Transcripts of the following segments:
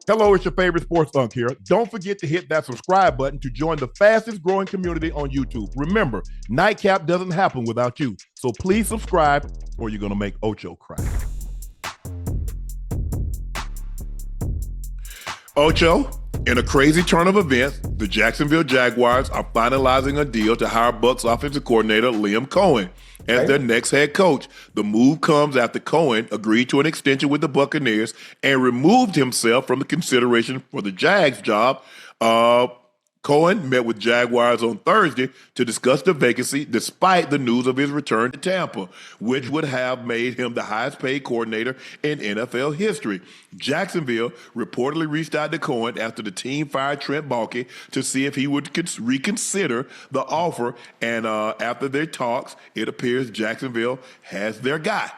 Hello, it's your favorite sports Unc here. Don't forget to hit that subscribe button to join the fastest growing community on YouTube. Remember, Nightcap doesn't happen without you. So please subscribe or you're going to make Ocho cry. Ocho, in a crazy turn of events, the Jacksonville Jaguars are finalizing a deal to hire Bucs offensive coordinator Liam Coen as their next head coach. The move comes after Coen agreed to an extension with the Buccaneers and removed himself from the consideration for the Jags job. Coen met with Jaguars on Thursday to discuss the vacancy despite the news of his return to Tampa, which would have made him the highest paid coordinator in NFL history. Jacksonville reportedly reached out to Coen after the team fired Trent Baalke to see if he would reconsider the offer, and after their talks, it appears Jacksonville has their guy.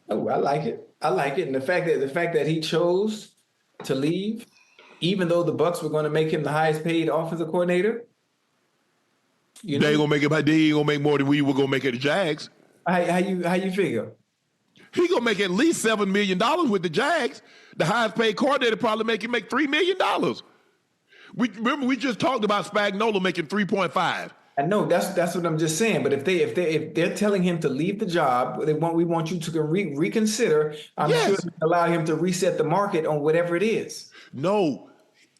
Oh, I like it. I like it. And the fact that he chose to leave, even though the Bucs were going to make him the highest paid offensive coordinator, They ain't gonna make it. They ain't gonna make more than we were gonna make at the Jags. How you figure? He gonna make at least $7 million with the Jags. The highest paid coordinator probably make $3 million. We just talked about Spagnuolo making 3.5. I know that's what I'm just saying. But if they're telling him to leave the job, we want you to reconsider. I'm sure they allow him to reset the market on whatever it is. No,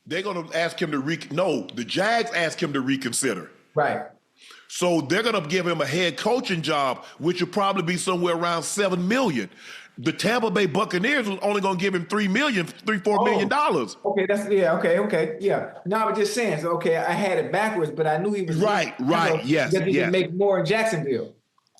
they're going to ask him to the Jags ask him to reconsider. Right. So they're going to give him a head coaching job, which will probably be somewhere around $7 million. The Tampa Bay Buccaneers was only going to give him $4 million. Okay, okay, yeah. No, I was just saying. So I had it backwards, but I knew he was right. Yes, because he could make more in Jacksonville.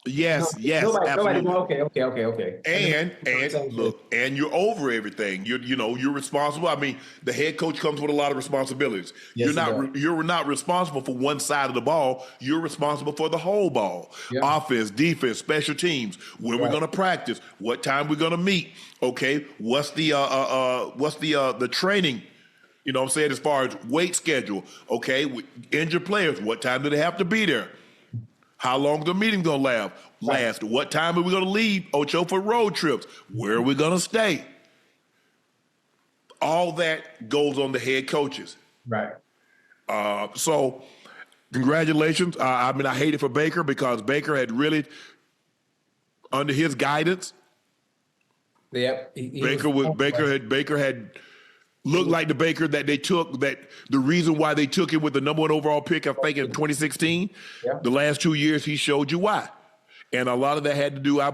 Yes, absolutely. Okay. And look, and you're over everything. You're responsible. I mean, the head coach comes with a lot of responsibilities. Yes, you're not responsible for one side of the ball. You're responsible for the whole ball. Yep. Offense, defense, special teams. When we're going to practice, what time we're going to meet. Okay, what's the training? You know what I'm saying, as far as weight schedule. Okay, injured players, what time do they have to be there? How long the meeting gonna last? Right. What time are we gonna leave Ocho for road trips? Where are we gonna stay? All that goes on the head coaches. Right. So congratulations. I hate it for Baker because Baker had really, under his guidance. Yep. Baker had looked like the Baker that they took, that the reason why they took him with the number 1 overall pick, I think, in 2016, the last 2 years, he showed you why. And a lot of that had to do with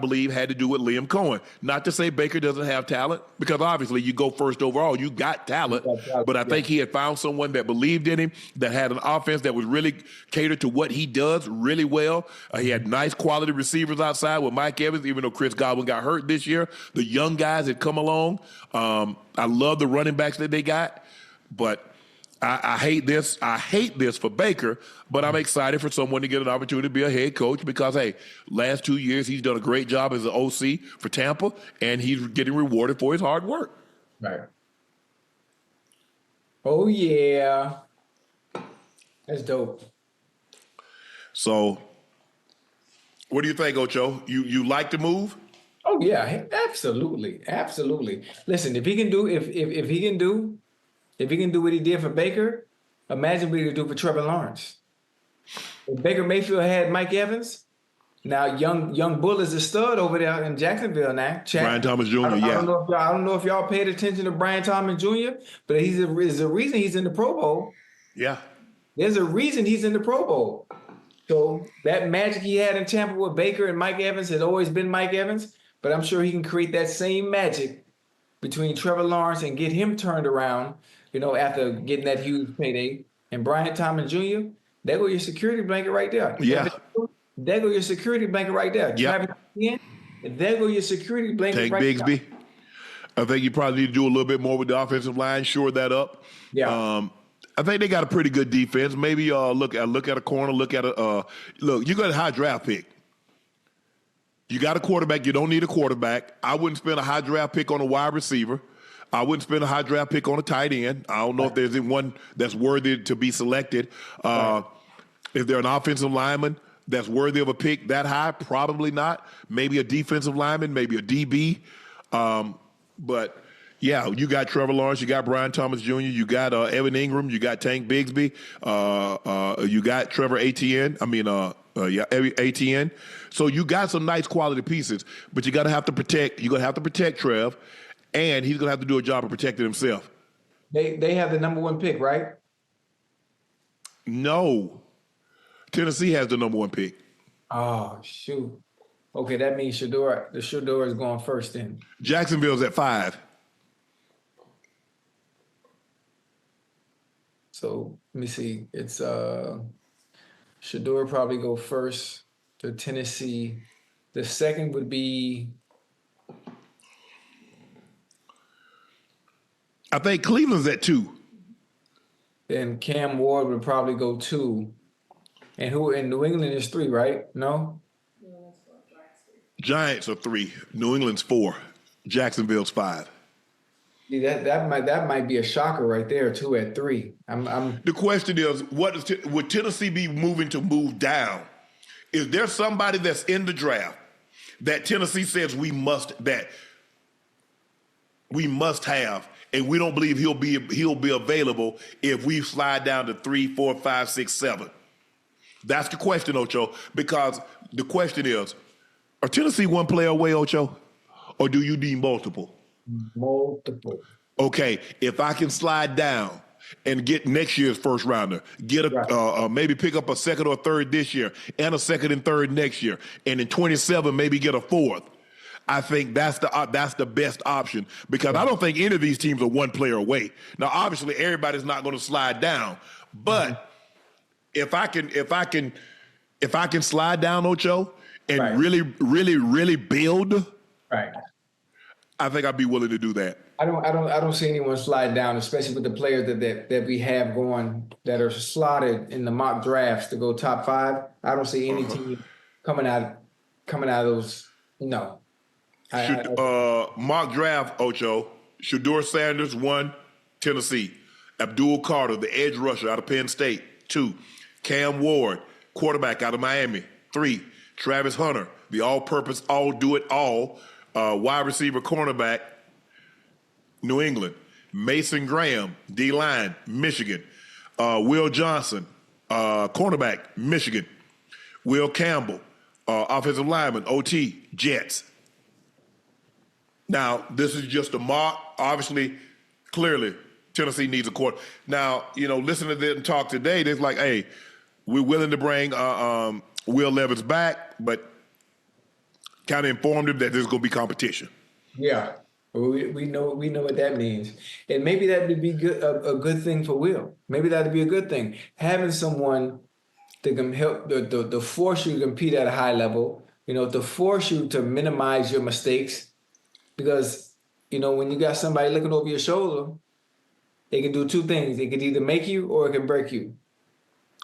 Liam Coen. Not to say Baker doesn't have talent, because obviously you go first overall, you got talent. But I think he had found someone that believed in him, that had an offense that was really catered to what he does really well. He had nice quality receivers outside with Mike Evans, even though Chris Godwin got hurt this year. The young guys had come along. I love the running backs that they got, but I hate this. I hate this for Baker, but I'm excited for someone to get an opportunity to be a head coach because, hey, last 2 years he's done a great job as an OC for Tampa, and he's getting rewarded for his hard work. Right. Oh, yeah. That's dope. So what do you think, Ocho? You like the move? Oh, yeah, absolutely. Listen, if he can do what he did for Baker, imagine what he could do for Trevor Lawrence. If Baker Mayfield had Mike Evans, now young Bull is a stud over there in Jacksonville now. Chad, Brian Thomas Jr., I don't know if y'all paid attention to Brian Thomas Jr., but there's a reason he's in the Pro Bowl. Yeah. There's a reason he's in the Pro Bowl. So that magic he had in Tampa with Baker and Mike Evans has always been Mike Evans, but I'm sure he can create that same magic between Trevor Lawrence and get him turned around, after getting that huge payday. And Brian Thomas Jr., there go your security blanket right there. Yeah. There go your security blanket right there. Yep. There go your security blanket Take right Bigsby. there. I think you probably need to do a little bit more with the offensive line, shore that up. Yeah. I think they got a pretty good defense. Maybe look at a corner, you got a high draft pick. You got a quarterback. You don't need a quarterback. I wouldn't spend a high draft pick on a wide receiver. I wouldn't spend a high draft pick on a tight end. I don't know if there's one that's worthy to be selected. Is there an offensive lineman that's worthy of a pick that high? Probably not. Maybe a defensive lineman, maybe a DB. But Yeah, you got Trevor Lawrence, you got Brian Thomas Jr., you got Evan Ingram, you got Tank Bigsby, you got Trevor Etienne. Etienne. So you got some nice quality pieces, but you're gonna have to protect Trev, and he's gonna have to do a job of protecting himself. They have the number 1 pick, right? No, Tennessee has the number 1 pick. Oh shoot. Okay, that means Shador is going first then. Jacksonville's at 5. So let me see. It's Shador probably go first to Tennessee. The second would be, I think Cleveland's at 2. then Cam Ward would probably go 2. And who in New England is 3, right? No? Giants are 3. New England's 4. Jacksonville's 5. Yeah, that might be a shocker right there, 2 at 3. The question is, would Tennessee be moving to move down? Is there somebody that's in the draft that Tennessee says we must have, and we don't believe he'll be available if we slide down to 3, 4, 5, 6, 7? That's the question, Ocho. Because the question is, are Tennessee one player away, Ocho, or do you need multiple? Multiple. Okay, if I can slide down and get next year's first rounder, get maybe pick up a second or third this year, and a second and third next year, and in 27 maybe get a fourth. I think that's the best option, because I don't think any of these teams are one player away. Now, obviously, everybody's not going to slide down, but if I can slide down, Ocho, and really build, I think I'd be willing to do that. I don't see anyone slide down, especially with the players that we have going that are slotted in the mock drafts to go top 5. I don't see any team coming out of those. No. Mock draft, Ocho. Shador Sanders, 1, Tennessee. Abdul Carter, the edge rusher out of Penn State, 2. Cam Ward, quarterback out of Miami, 3. Travis Hunter, the all-purpose, all-do-it-all wide receiver cornerback, New England. Mason Graham, D-line, Michigan. Will Johnson, cornerback, Michigan. Will Campbell, offensive lineman, OT, Jets. Now, this is just a mock. Obviously, clearly, Tennessee needs a quarter. Now, listening to them talk today, they're like, hey, we're willing to bring Will Levis back, but kind of informed him that there's going to be competition. Yeah, we know what that means, and maybe that would be a good thing for Will. Maybe that would be a good thing, having someone that can help to force you to compete at a high level. To force you to minimize your mistakes, because when you got somebody looking over your shoulder, it can do 2 things. It could either make you or it can break you.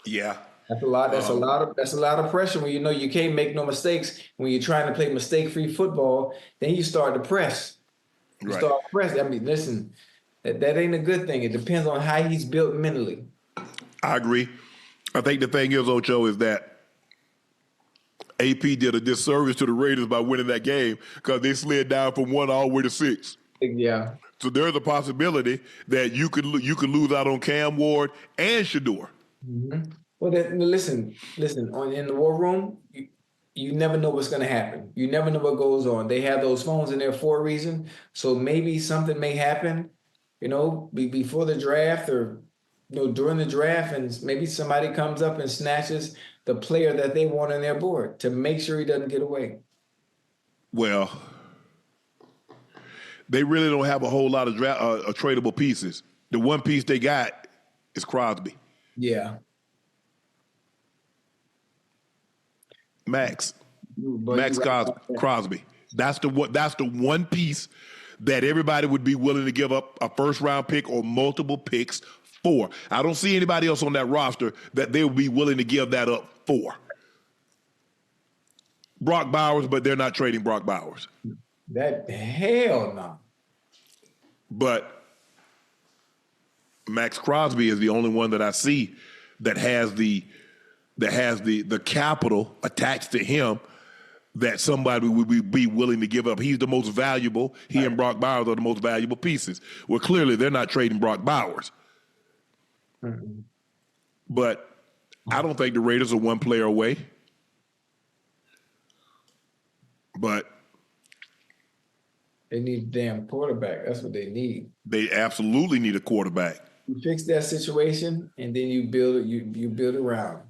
Yeah. That's a lot of pressure when you can't make no mistakes. When you're trying to play mistake-free football, then you start to press. Start pressing. I mean, listen, that ain't a good thing. It depends on how he's built mentally. I agree. I think the thing is, Ocho, is that AP did a disservice to the Raiders by winning that game, because they slid down from 1 all the way to 6. Yeah. So there's a possibility that you could lose out on Cam Ward and Shador. Mm-hmm. Well, listen. In the war room, you never know what's going to happen. You never know what goes on. They have those phones in there for a reason. So maybe something may happen, before the draft or during the draft, and maybe somebody comes up and snatches the player that they want on their board to make sure he doesn't get away. Well, they really don't have a whole lot of tradable pieces. The one piece they got is Crosby. Yeah. Max Crosby. That's the one piece that everybody would be willing to give up a first-round pick or multiple picks for. I don't see anybody else on that roster that they would be willing to give that up for. Brock Bowers, but they're not trading Brock Bowers. Hell no. But Max Crosby is the only one that I see that has the capital attached to him that somebody would be willing to give up. He's the most valuable. He and Brock Bowers are the most valuable pieces. Well, clearly they're not trading Brock Bowers. Mm-hmm. But I don't think the Raiders are one player away. But they need a damn quarterback. That's what they need. They absolutely need a quarterback. You fix that situation, and then you build it. You build around.